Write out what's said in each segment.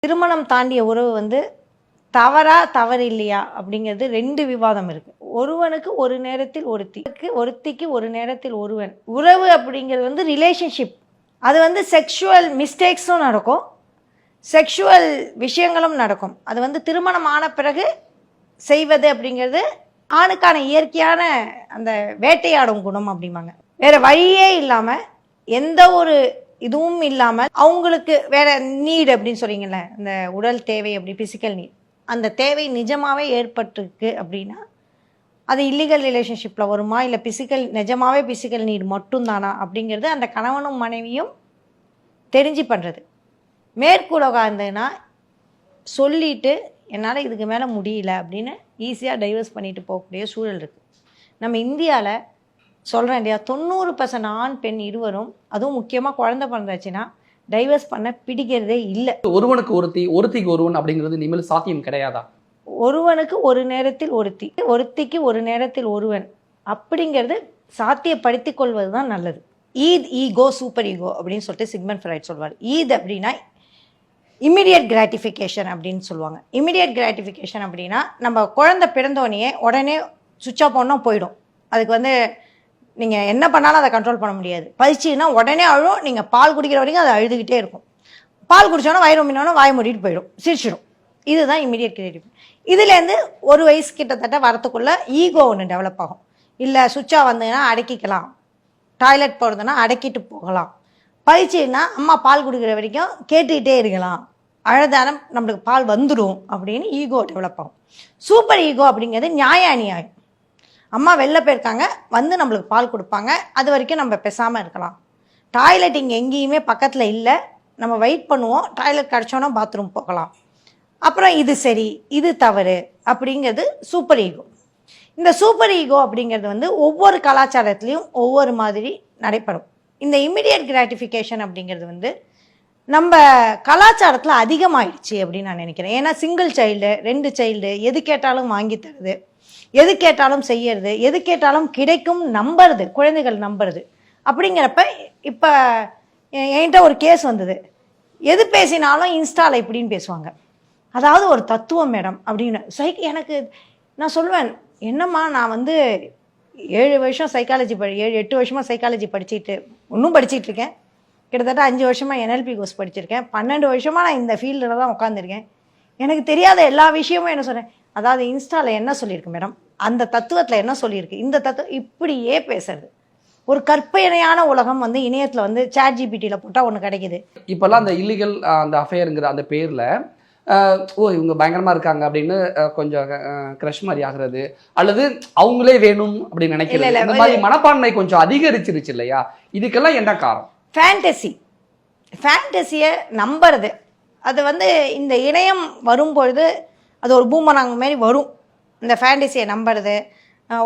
திருமணம் தாண்டிய உறவு வந்து தவறா தவறு இல்லையா அப்படிங்கிறது ரெண்டு விவாதம் இருக்கு. ஒருவனுக்கு ஒரு நேரத்தில் ஒருத்திக்கு ஒரு நேரத்தில் ஒருவன். உறவு அப்படிங்கிறது வந்து ரிலேஷன்ஷிப். அது வந்து செக்ஷுவல் மிஸ்டேக்ஸும் நடக்கும், செக்ஷுவல் விஷயங்களும் நடக்கும். அது வந்து திருமணம் ஆன பிறகு செய்வது அப்படிங்கிறது ஆணுக்கான இயற்கையான அந்த வேட்டையாடும் குணம் அப்படிம்பாங்க. வேற வழியே இல்லாமல் எந்த ஒரு இதுவும் இல்லாமல் அவங்களுக்கு வேற நீட் அப்படின்னு சொல்றீங்கல்ல, இந்த உடல் தேவை அப்படி பிசிக்கல் நீட், அந்த தேவை நிஜமாவே ஏற்பட்டிருக்கு அப்படின்னா அது இல்லீகல் ரிலேஷன்ஷிப்பில் வருமா, இல்லை நிஜமாவே பிசிக்கல் நீட் மட்டும்தானா அப்படிங்கிறது அந்த கணவனும் மனைவியும் தெரிஞ்சு பண்ணுறது. மேற்குலகம் இருந்ததுன்னா சொல்லிட்டு என்னால் இதுக்கு மேலே முடியல அப்படின்னு ஈஸியாக டைவர்ஸ் பண்ணிட்டு போகக்கூடிய சூழல் இருக்குது. நம்ம இந்தியாவில் சொல்கிறேன் இல்லையா, 90% ஆண் பெண் இருவரும், அதுவும் முக்கியமாக குழந்தை பிறந்தாச்சுன்னா டைவர்ஸ் பண்ண பிடிக்கிறதே இல்லை. ஒருவனுக்கு ஒருத்தி, ஒருத்திக்கு ஒருவன் அப்படிங்கிறது இனிமேல் சாத்தியம் கிடையாதா? ஒருவனுக்கு ஒரு நேரத்தில் ஒருத்தி, ஒருத்திக்கு ஒரு நேரத்தில் ஒருவன் அப்படிங்கிறது சாத்தியப்படுத்தி கொள்வது தான் நல்லது. ஈகோ சூப்பர் ஈகோ அப்படின்னு சொல்லிட்டு சிக்மண்ட் ஃப்ராய்ட் சொல்வார். அப்படின்னா இமிடியட் கிராட்டிஃபிகேஷன் அப்படின்னு சொல்லுவாங்க. இமிடியட் கிராட்டிஃபிகேஷன் அப்படின்னா நம்ம குழந்தை பிறந்தோடனே உடனே சுவிட்ச் ஆஃப் பண்ணால் போயிடும். அதுக்கு வந்து நீங்கள் என்ன பண்ணாலும் அதை கண்ட்ரோல் பண்ண முடியாது. பறிச்சின்னா உடனே அழும். நீங்கள் பால் குடிக்கிற வரைக்கும் அதை அழுதுகிட்டே இருக்கும். பால் குடித்தோன்னா வயிறு மீனோன்னா வாய் மூடிட்டு போயிடும், சிரிச்சிடும். இதுதான் இமிடியட் கிரியேட்டிவ். இதுலேருந்து ஒரு வயசு கிட்டத்தட்ட வரத்துக்குள்ளே ஈகோ ஒன்று டெவலப் ஆகும். இல்லை சுவிட்சாக வந்ததுன்னா அடக்கிக்கலாம், டாய்லெட் போகிறதுனா அடக்கிட்டு போகலாம், பறிச்சின்னா அம்மா பால் குடிக்கிற வரைக்கும் கேட்டுக்கிட்டே இருக்கலாம், அழதானம் நம்மளுக்கு பால் வந்துடும் அப்படின்னு ஈகோ டெவலப் ஆகும். சூப்பர் ஈகோ அப்படிங்கிறது நியாய அநியாயம். அம்மா வெளில போயிருக்காங்க, வந்து நம்மளுக்கு பால் கொடுப்பாங்க, அது வரைக்கும் நம்ம பேசாமல் இருக்கலாம். டாய்லெட் இங்கே எங்கேயுமே பக்கத்தில் இல்லை, நம்ம வெயிட் பண்ணுவோம், டாய்லெட் கிடச்சோன்னா பாத்ரூம் போகலாம். அப்புறம் இது சரி இது தவறு அப்படிங்கிறது சூப்பர் ஈகோ. இந்த சூப்பர் ஈகோ அப்படிங்கிறது வந்து ஒவ்வொரு கலாச்சாரத்துலேயும் ஒவ்வொரு மாதிரி நடைபெறும். இந்த இமிடியட் கிராட்டிஃபிகேஷன் அப்படிங்கிறது வந்து நம்ம கலாச்சாரத்தில் அதிகமாகிடுச்சு அப்படின்னு நான் நினைக்கிறேன். ஏன்னா சிங்கிள் சைல்டு, 2 சைல்டு, எது கேட்டாலும் வாங்கி தருது, எது கேட்டாலும் செய்யறது, எது கேட்டாலும் கிடைக்கும் நம்புறது, குழந்தைகள் நம்புறது. அப்படிங்கிறப்ப இப்போ என்கிட்ட ஒரு கேஸ் வந்தது. எது பேசினாலும் இன்ஸ்டாவில் இப்படின்னு பேசுவாங்க, அதாவது ஒரு தத்துவம் மேடம் அப்படின்னு. எனக்கு நான் சொல்லுவேன், என்னம்மா நான் வந்து 7 வருஷம் சைக்காலஜி 7-8 வருஷமாக சைக்காலஜி படிச்சுட்டு இன்னும் படிச்சுட்டு இருக்கேன். கிட்டத்தட்ட 5 வருஷமாக NLP கோர்ஸ் படிச்சிருக்கேன். 12 வருஷமாக நான் இந்த ஃபீல்டில் தான் உட்காந்துருக்கேன். எனக்கு தெரியாத எல்லா விஷயமும் என்ன சொல்கிறேன், அதாவது இன்ஸ்டாவில் என்ன சொல்லியிருக்கு மேடம், அந்த தத்துவத்தில் என்ன சொல்லியிருக்கு, இந்த தத்துவம், இப்படியே பேசுறது. ஒரு கற்பனையான உலகம் வந்து இணையத்தில் வந்து சாட் ஜிபிடியில் போட்டால் ஒன்று கிடைக்குது. இப்போல்லாம் அந்த இல்லீகல் அந்த அஃபேருங்கிற அந்த பேரில் இவங்க பயங்கரமாக இருக்காங்க அப்படின்னு கொஞ்சம் க்ரஷ் மாதிரி ஆகிறது, அல்லது அவங்களே வேணும் அப்படின்னு நினைக்கிறது, இந்த மாதிரி மனப்பான்மை கொஞ்சம் அதிகரிச்சிருச்சு இல்லையா? இதுக்கெல்லாம் என்ன காரணம்? ஃபேண்டசியை நம்புறது. அது வந்து இந்த இணையம் வரும்பொழுது அது ஒரு பூமராங் மாதிரி வரும். இந்த ஃபேண்டசியை நம்புறது.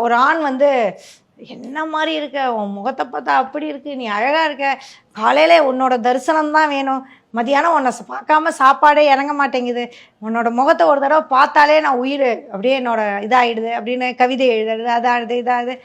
ஒரு ஆண் வந்து என்ன மாதிரி இருக்க, உன் முகத்தை பார்த்தா அப்படி இருக்கு, நீ அழகாக இருக்க, காலையில் உன்னோட தரிசனம் தான் வேணும், மதியானம் உன்னை பார்க்காம சாப்பாடே இறங்க மாட்டேங்குது, உன்னோட முகத்தை ஒரு தடவை பார்த்தாலே நான் உயிர் அப்படியே என்னோட இதாகிடுது அப்படின்னு கவிதை எழுதுறது, அதாகுது இதாகுது.